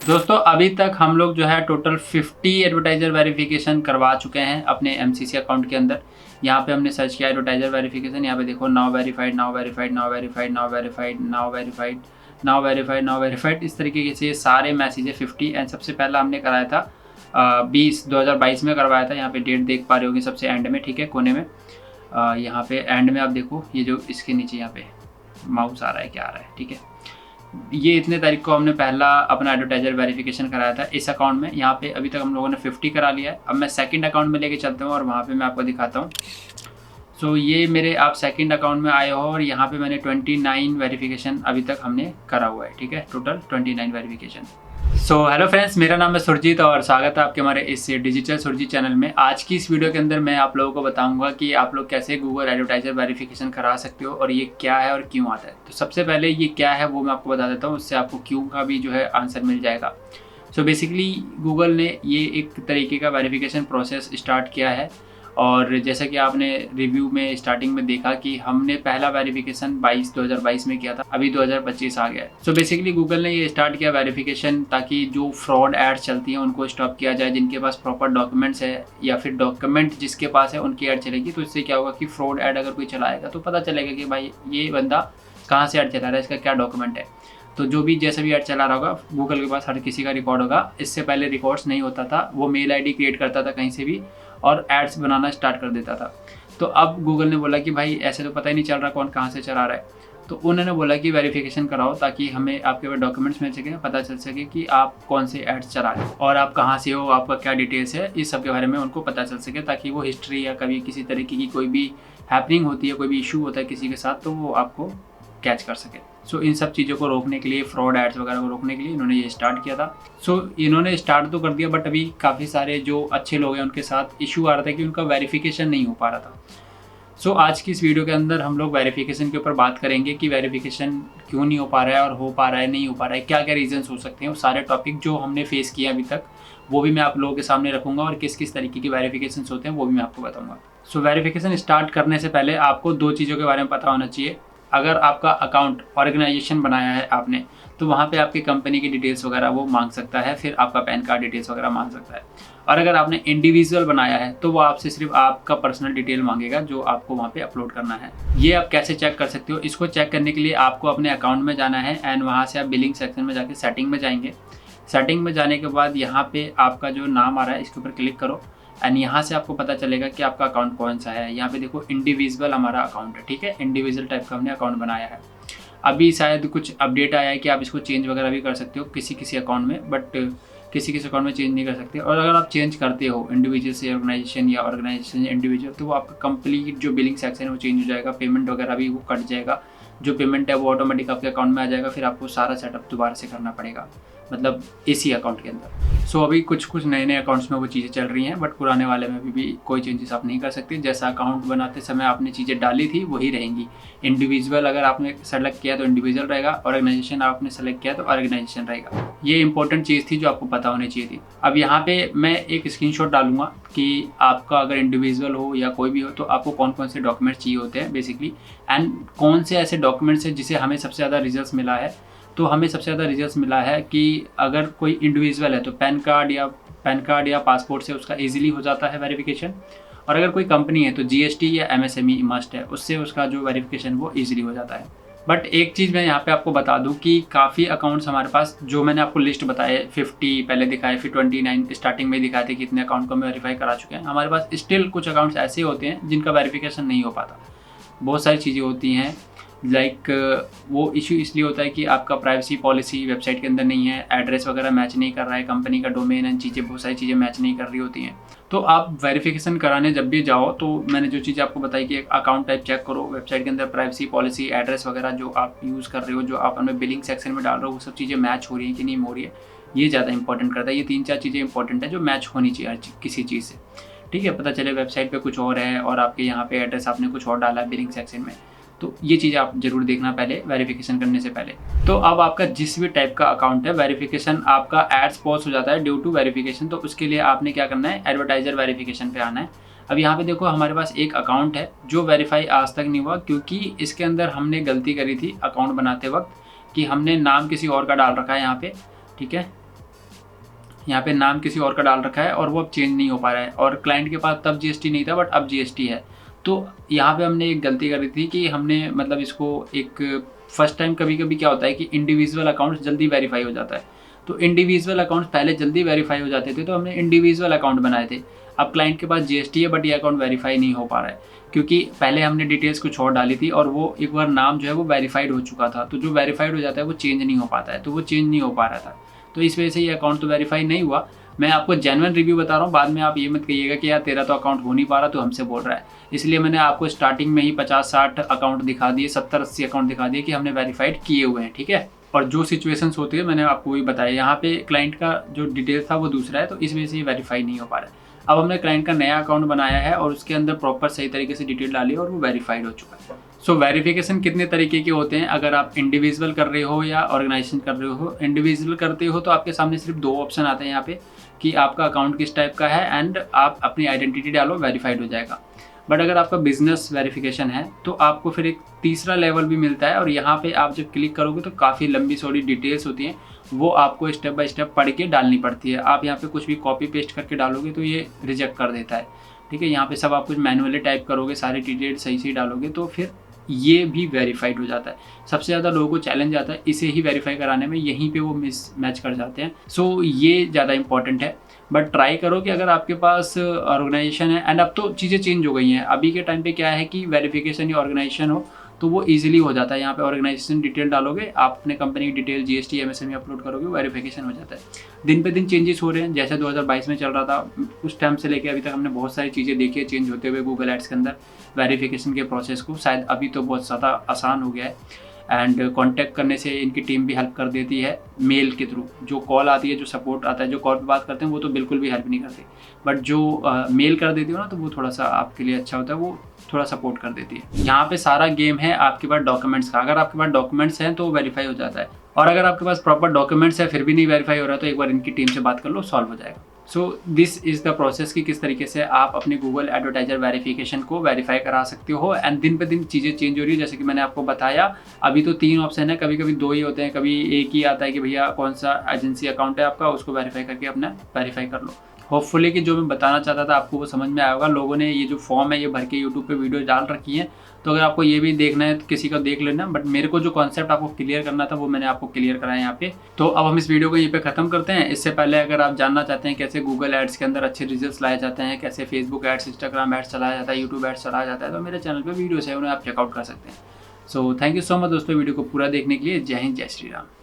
दोस्तों अभी तक हम लोग जो है टोटल 50 एडवर्टाइजर वेरिफिकेशन करवा चुके हैं अपने एमसीसी अकाउंट के अंदर। यहाँ पे हमने सर्च किया एडवर्टाइजर वेरिफिकेशन, यहाँ पे देखो now verified, now verified, now verified, now verified, now verified, now verified, now verified, इस तरीके से सारे मैसेज है 50। एंड सबसे पहला हमने कराया था 2022 में करवाया था। यहाँ पे डेट देख पा रहे होंगे सबसे एंड में, ठीक है, कोने में। यहाँ पे एंड में आप देखो, ये जो इसके नीचे यहाँ पे माउस आ रहा है, क्या आ रहा है, ठीक है, ये इतने तारीख को हमने पहला अपना एडवर्टाइजर वेरिफिकेशन कराया था इस अकाउंट में। यहाँ पे अभी तक हम लोगों ने 50 करा लिया है। अब मैं सेकंड अकाउंट में लेके चलता हूँ और वहाँ पे मैं आपको दिखाता हूँ। सो ये मेरे आप सेकंड अकाउंट में आए हो और यहाँ पे मैंने 29 वेरिफिकेशन अभी तक हमने करा हुआ है, ठीक है, total 29 verification. So hello friends, मेरा नाम है सुरजीत और स्वागत है आपके हमारे इस डिजिटल सुरजीत चैनल में। आज की इस वीडियो के अंदर मैं आप लोगों को बताऊंगा कि आप लोग कैसे गूगल एडवर्टाइजर वेरिफिकेशन करा सकते हो और ये क्या है और क्यों आता है। तो सबसे पहले ये क्या है वो मैं आपको बता देता हूँ, उससे आपको क्यों का भी जो है आंसर मिल जाएगा। सो बेसिकली गूगल ने ये एक तरीके का वेरिफिकेशन प्रोसेस स्टार्ट किया है और जैसा कि आपने रिव्यू में स्टार्टिंग में देखा कि हमने पहला वेरिफिकेशन 2022 में किया था, अभी 2025 आ गया है। सो बेसिकली गूगल ने ये स्टार्ट किया वेरिफिकेशन ताकि जो फ्रॉड एड्स चलती हैं उनको स्टॉप किया जाए। जिनके पास प्रॉपर डॉक्यूमेंट्स है या फिर डॉक्यूमेंट जिसके पास है उनकी ऐड चलेगी। तो इससे क्या होगा कि फ्रॉड ऐड अगर कोई चलाएगा तो पता चलेगा कि भाई ये बंदा कहाँ से ऐड चला रहा है, इसका क्या डॉक्यूमेंट है। तो जो भी जैसे भी ऐड चला रहा होगा गूगल के पास हर किसी का रिकॉर्ड होगा। इससे पहले रिकॉर्ड्स नहीं होता था, वो मेल आईडी क्रिएट करता था कहीं से भी और एड्स बनाना स्टार्ट कर देता था। तो अब गूगल ने बोला कि भाई ऐसे तो पता ही नहीं चल रहा कौन कहाँ से चला रहा है। तो उन्होंने बोला कि वेरिफिकेशन कराओ ताकि हमें आपके पास डॉक्यूमेंट्स मिल सके, पता चल सके कि आप कौन से एड्स चला रहे हो और आप कहाँ से हो, आपका क्या डिटेल्स है, इस सब के बारे में उनको पता चल सके ताकि वो हिस्ट्री या कभी किसी तरीके की कोई भी हैपनिंग होती है, कोई भी इशू होता है किसी के साथ, तो वो आपको कैच कर सके। सो इन सब चीज़ों को रोकने के लिए, फ्रॉड एड्स वगैरह को रोकने के लिए इन्होंने ये स्टार्ट किया था। सो इन्होंने स्टार्ट तो कर दिया बट अभी काफ़ी सारे जो अच्छे लोग हैं उनके साथ इशू आ रहा था कि उनका वेरिफिकेशन नहीं हो पा रहा था। सो आज की इस वीडियो के अंदर हम लोग वेरिफिकेशन के ऊपर बात करेंगे कि वेरिफिकेशन क्यों नहीं हो पा रहा है और हो पा रहा है, नहीं हो पा रहा है, क्या क्या रीजंस हो सकते हैं। वो सारे टॉपिक जो हमने फेस किए अभी तक वो भी मैं आप लोगों के सामने रखूंगा और किस किस तरीके की वेरिफिकेशन होते हैं वो भी मैं आपको बताऊंगा। सो वेरिफिकेशन स्टार्ट करने से पहले आपको दो चीज़ों के बारे में पता होना चाहिए। अगर आपका अकाउंट ऑर्गेनाइजेशन बनाया है आपने तो वहाँ पे आपकी कंपनी की डिटेल्स वगैरह वो मांग सकता है, फिर आपका पैन कार्ड डिटेल्स वगैरह मांग सकता है। और अगर आपने इंडिविजुअल बनाया है तो वो आपसे सिर्फ आपका पर्सनल डिटेल मांगेगा जो आपको वहाँ पे अपलोड करना है। ये आप कैसे चेक कर सकते हो? इसको चेक करने के लिए आपको अपने अकाउंट में जाना है एंड वहाँ से आप बिलिंग सेक्शन में जाके सेटिंग में जाएंगे। सेटिंग में जाने के बाद यहाँ पे आपका जो नाम आ रहा है इसके ऊपर क्लिक करो एंड यहाँ से आपको पता चलेगा कि आपका अकाउंट कौन सा है। यहाँ पे देखो इंडिविजुअल हमारा अकाउंट है, ठीक है, इंडिविजुअल टाइप का हमने अकाउंट बनाया है। अभी शायद कुछ अपडेट आया है कि आप इसको चेंज वगैरह भी कर सकते हो किसी किसी अकाउंट में, बट किसी किसी अकाउंट में चेंज नहीं कर सकते। और अगर आप चेंज करते हो इंडिविजुअल से ऑर्गेनाइजेशन या ऑर्गेनाइजेशन से इंडिविजुअल तो वो आपका कंप्लीट जो बिलिंग सेक्शन है वो चेंज हो जाएगा, पेमेंट वगैरह भी वो कट जाएगा, जो पेमेंट है वो ऑटोमेटिक आपके अकाउंट में आ जाएगा, फिर आपको सारा सेटअप दोबारा से करना पड़ेगा, मतलब इसी अकाउंट के अंदर। सो अभी कुछ नए नए अकाउंट्स में वो चीज़ें चल रही हैं बट पुराने वाले में भी कोई चेंजेस आप नहीं कर सकते। जैसा अकाउंट बनाते समय आपने चीज़ें डाली थी वही रहेंगी। इंडिविजुअल अगर आपने सेलेक्ट किया तो इंडिविजुअल रहेगा, ऑर्गेनाइजेशन आपने सेलेक्ट किया तो ऑर्गेनाइजेशन रहेगा। ये इंपॉर्टेंट चीज़ थी जो आपको पता होनी चाहिए थी। अब यहाँ पे मैं एक स्क्रीनशॉट डालूंगा कि आपका अगर इंडिविजुअल हो या कोई भी हो तो आपको कौन कौन से डॉक्यूमेंट्स चाहिए होते हैं बेसिकली, एंड कौन से ऐसे डॉक्यूमेंट्स हैं जिसे हमें सबसे ज़्यादा रिजल्ट मिला है। तो हमें सबसे ज़्यादा रिजल्ट मिला है कि अगर कोई इंडिविजुअल है तो पैन कार्ड या पासपोर्ट से उसका इजीली हो जाता है वेरिफिकेशन। और अगर कोई कंपनी है तो जीएसटी या एमएसएमई मस्ट है, उससे उसका जो वेरिफिकेशन वो इजीली हो जाता है। बट एक चीज़ मैं यहाँ पे आपको बता दूँ कि काफ़ी अकाउंट्स हमारे पास, जो मैंने आपको लिस्ट बताए 50 पहले दिखाए, फिर 29 स्टार्टिंग में दिखाए थे कितने अकाउंट को हम वेरीफाई करा चुके हैं। हमारे पास स्टिल कुछ अकाउंट्स ऐसे होते हैं जिनका वेरिफिकेशन नहीं हो पाता। बहुत सारी चीज़ें होती हैं, लाइक वो इशू इसलिए होता है कि आपका प्राइवेसी पॉलिसी वेबसाइट के अंदर नहीं है, एड्रेस वगैरह मैच नहीं कर रहा है, कंपनी का डोमेन एंड चीज़ें, बहुत सारी चीज़ें मैच नहीं कर रही होती हैं। तो आप वेरिफिकेशन कराने जब भी जाओ तो मैंने जो चीज़ आपको बताई कि अकाउंट टाइप चेक करो, वेबसाइट के अंदर प्राइवेसी पॉलिसी, एड्रेस वगैरह जो आप यूज़ कर रहे हो, जो आप अपने बिलिंग सेक्शन में डाल रहे हो, वो सब चीज़ें मैच हो रही हैं कि नहीं हो रही है, ये ज़्यादा इंपॉर्टेंट करता है। ये 3-4 चीज़ें इंपॉर्टेंट है जो मैच होनी चाहिए किसी चीज़ से, ठीक है। पता चले वेबसाइट पर कुछ और है और आपके यहाँ पे एड्रेस आपने कुछ और डाला है बिलिंग सेक्शन में, तो ये चीज़ आप जरूर देखना पहले वेरिफिकेशन करने से पहले। तो अब आपका जिस भी टाइप का अकाउंट है, वेरिफिकेशन आपका एड्स पॉज हो जाता है ड्यू टू वेरिफिकेशन, तो उसके लिए आपने क्या करना है, एडवर्टाइजर वेरिफिकेशन पे आना है। अब यहाँ पे देखो हमारे पास एक अकाउंट है जो वेरीफाई आज तक नहीं हुआ क्योंकि इसके अंदर हमने गलती करी थी अकाउंट बनाते वक्त कि हमने नाम किसी और का डाल रखा है यहाँ पे, ठीक है। यहाँ पे नाम किसी और का डाल रखा है और वो अब चेंज नहीं हो पा रहा है, और क्लाइंट के पास तब जीएसटी नहीं था बट अब जीएसटी है। तो यहाँ पे हमने एक गलती करी थी कि हमने मतलब इसको एक फर्स्ट टाइम कभी कभी क्या होता है कि इंडिविजुअल अकाउंट जल्दी वेरीफाई हो जाता है, तो इंडिविजुअल अकाउंट पहले जल्दी वेरीफाई हो जाते थे तो हमने इंडिविजुअल अकाउंट बनाए थे। अब क्लाइंट के पास जीएसटी है बट ये अकाउंट वेरीफाई नहीं हो पा रहा है, क्योंकि पहले हमने डिटेल्स कुछ और डाली थी और वो एक बार नाम जो है वो वेरीफाइड हो चुका था, तो जो वेरीफाइड हो जाता है वो चेंज नहीं हो पाता है, तो वो चेंज नहीं हो पा रहा था, तो इस वजह से ये अकाउंट तो वेरीफाई नहीं हुआ। मैं आपको जेन्युइन रिव्यू बता रहा हूँ, बाद में आप ये मत कहिएगा कि यार तेरा तो अकाउंट हो नहीं पा रहा तो हमसे बोल रहा है। इसलिए मैंने आपको स्टार्टिंग में ही 50-60 अकाउंट दिखा दिए, 70-80 अकाउंट दिखा दिए कि हमने वेरीफाइड किए हुए हैं, ठीक है। और जो सिचुएशंस होती है मैंने आपको वही बताया, यहाँ पे क्लाइंट का जो डिटेल्स था वो दूसरा है, तो इस वजह से ये वेरीफाई नहीं हो पा रहा है। अब हमने क्लाइंट का नया अकाउंट बनाया है और उसके अंदर प्रॉपर सही तरीके से डिटेल डाली और वो वेरीफाइड हो चुका है। सो वेरिफिकेशन कितने तरीके के होते हैं, अगर आप इंडिविजुअल कर रहे हो या ऑर्गेनाइजेशन कर रहे हो। इंडिविजुअल करते हो तो आपके सामने सिर्फ 2 ऑप्शन आते हैं यहाँ पे कि आपका अकाउंट किस टाइप का है एंड आप अपनी आइडेंटिटी डालो, वेरीफाइड हो जाएगा। बट अगर आपका बिजनेस वेरिफिकेशन है तो आपको फिर एक तीसरा लेवल भी मिलता है, और यहाँ पे आप जब क्लिक करोगे तो काफ़ी लंबी चौड़ी डिटेल्स होती हैं, वो आपको स्टेप बाय स्टेप पढ़ के डालनी पड़ती है। आप यहाँ पे कुछ भी कॉपी पेस्ट करके डालोगे तो ये रिजेक्ट कर देता है, ठीक है। यहाँ पे सब आप कुछ मैनुअली टाइप करोगे, सारी डिटेल सही से डालोगे तो फिर ये भी वेरीफाइड हो जाता है। सबसे ज़्यादा लोगों को चैलेंज आता है इसे ही वेरीफाई कराने में, यहीं पे वो मिस मैच कर जाते हैं। सो ये ज़्यादा इंपॉर्टेंट है, बट ट्राई करो कि अगर आपके पास ऑर्गेनाइजेशन है, एंड अब तो चीज़ें चेंज हो गई हैं। अभी के टाइम पे क्या है कि वेरिफिकेशन या ऑर्गेनाइजेशन हो तो वो इजीली हो जाता है। यहाँ पे ऑर्गेनाइजेशन डिटेल डालोगे, आप अपने कंपनी की डिटेल जीएसटी एमएसएमई अपलोड करोगे, वेरिफिकेशन हो जाता है। दिन पे दिन चेंजेस हो रहे हैं, जैसे 2022 में चल रहा था उस टाइम से लेके अभी तक हमने बहुत सारी चीज़ें देखी है चेंज होते हुए गूगल एड्स के अंदर वेरिफिकेशन के प्रोसेस को। शायद अभी तो बहुत ज़्यादा आसान हो गया है, एंड कांटेक्ट करने से इनकी टीम भी हेल्प कर देती है मेल के थ्रू। जो कॉल आती है, जो सपोर्ट आता है, जो कॉल पे बात करते हैं वो तो बिल्कुल भी हेल्प नहीं करती, बट जो मेल कर देती हो ना तो वो थोड़ा सा आपके लिए अच्छा होता है, वो थोड़ा सपोर्ट कर देती है। यहाँ पे सारा गेम है आपके पास डॉक्यूमेंट्स का। अगर आपके पास डॉक्यूमेंट्स हैं तो वेरीफाई हो जाता है, और अगर आपके पास प्रॉपर डॉक्यूमेंट्स है फिर भी नहीं वेरीफाई हो रहा तो एक बार इनकी टीम से बात कर लो, सॉल्व हो जाएगा। So this is the process कि किस तरीके से आप अपनी गूगल एडवर्टाइजर वेरिफिकेशन को वेरीफाई करा सकते हो। एंड दिन पे दिन चीज़ें चेंज हो रही है, जैसे कि मैंने आपको बताया अभी तो 3 ऑप्शन है, कभी कभी 2 ही होते हैं, कभी एक ही आता है कि भैया कौन सा एजेंसी अकाउंट है आपका, उसको वेरीफाई करके अपना वेरीफाई कर लो। होपफुली कि जो मैं बताना चाहता था आपको वो समझ में आया होगा। लोगों ने ये जो फॉर्म है ये भर के यूट्यूब पे वीडियो डाल रखी है, तो अगर आपको ये भी देखना है तो किसी का देख लेना, बट मेरे को जो कॉन्सेप्ट आपको क्लियर करना था वो मैंने आपको क्लियर कराया यहाँ पे। तो अब हम इस वीडियो को यहीं पे ख़त्म करते हैं। इससे पहले अगर आप जानना चाहते हैं कैसे गूगल एड्स के अंदर अच्छे रिजल्ट्स लाए जाते हैं, कैसे फेसबुक एड्स, इंस्टाग्राम एड्स चलाया जाता है, यूट्यूब एड्स चलाया जाता है, तो मेरे चैनल पर वीडियोस है उन्हें आप चेकआउट कर सकते हैं। So thank you so much दोस्तों वीडियो को पूरा देखने के लिए। जय हिंद, जय श्री राम।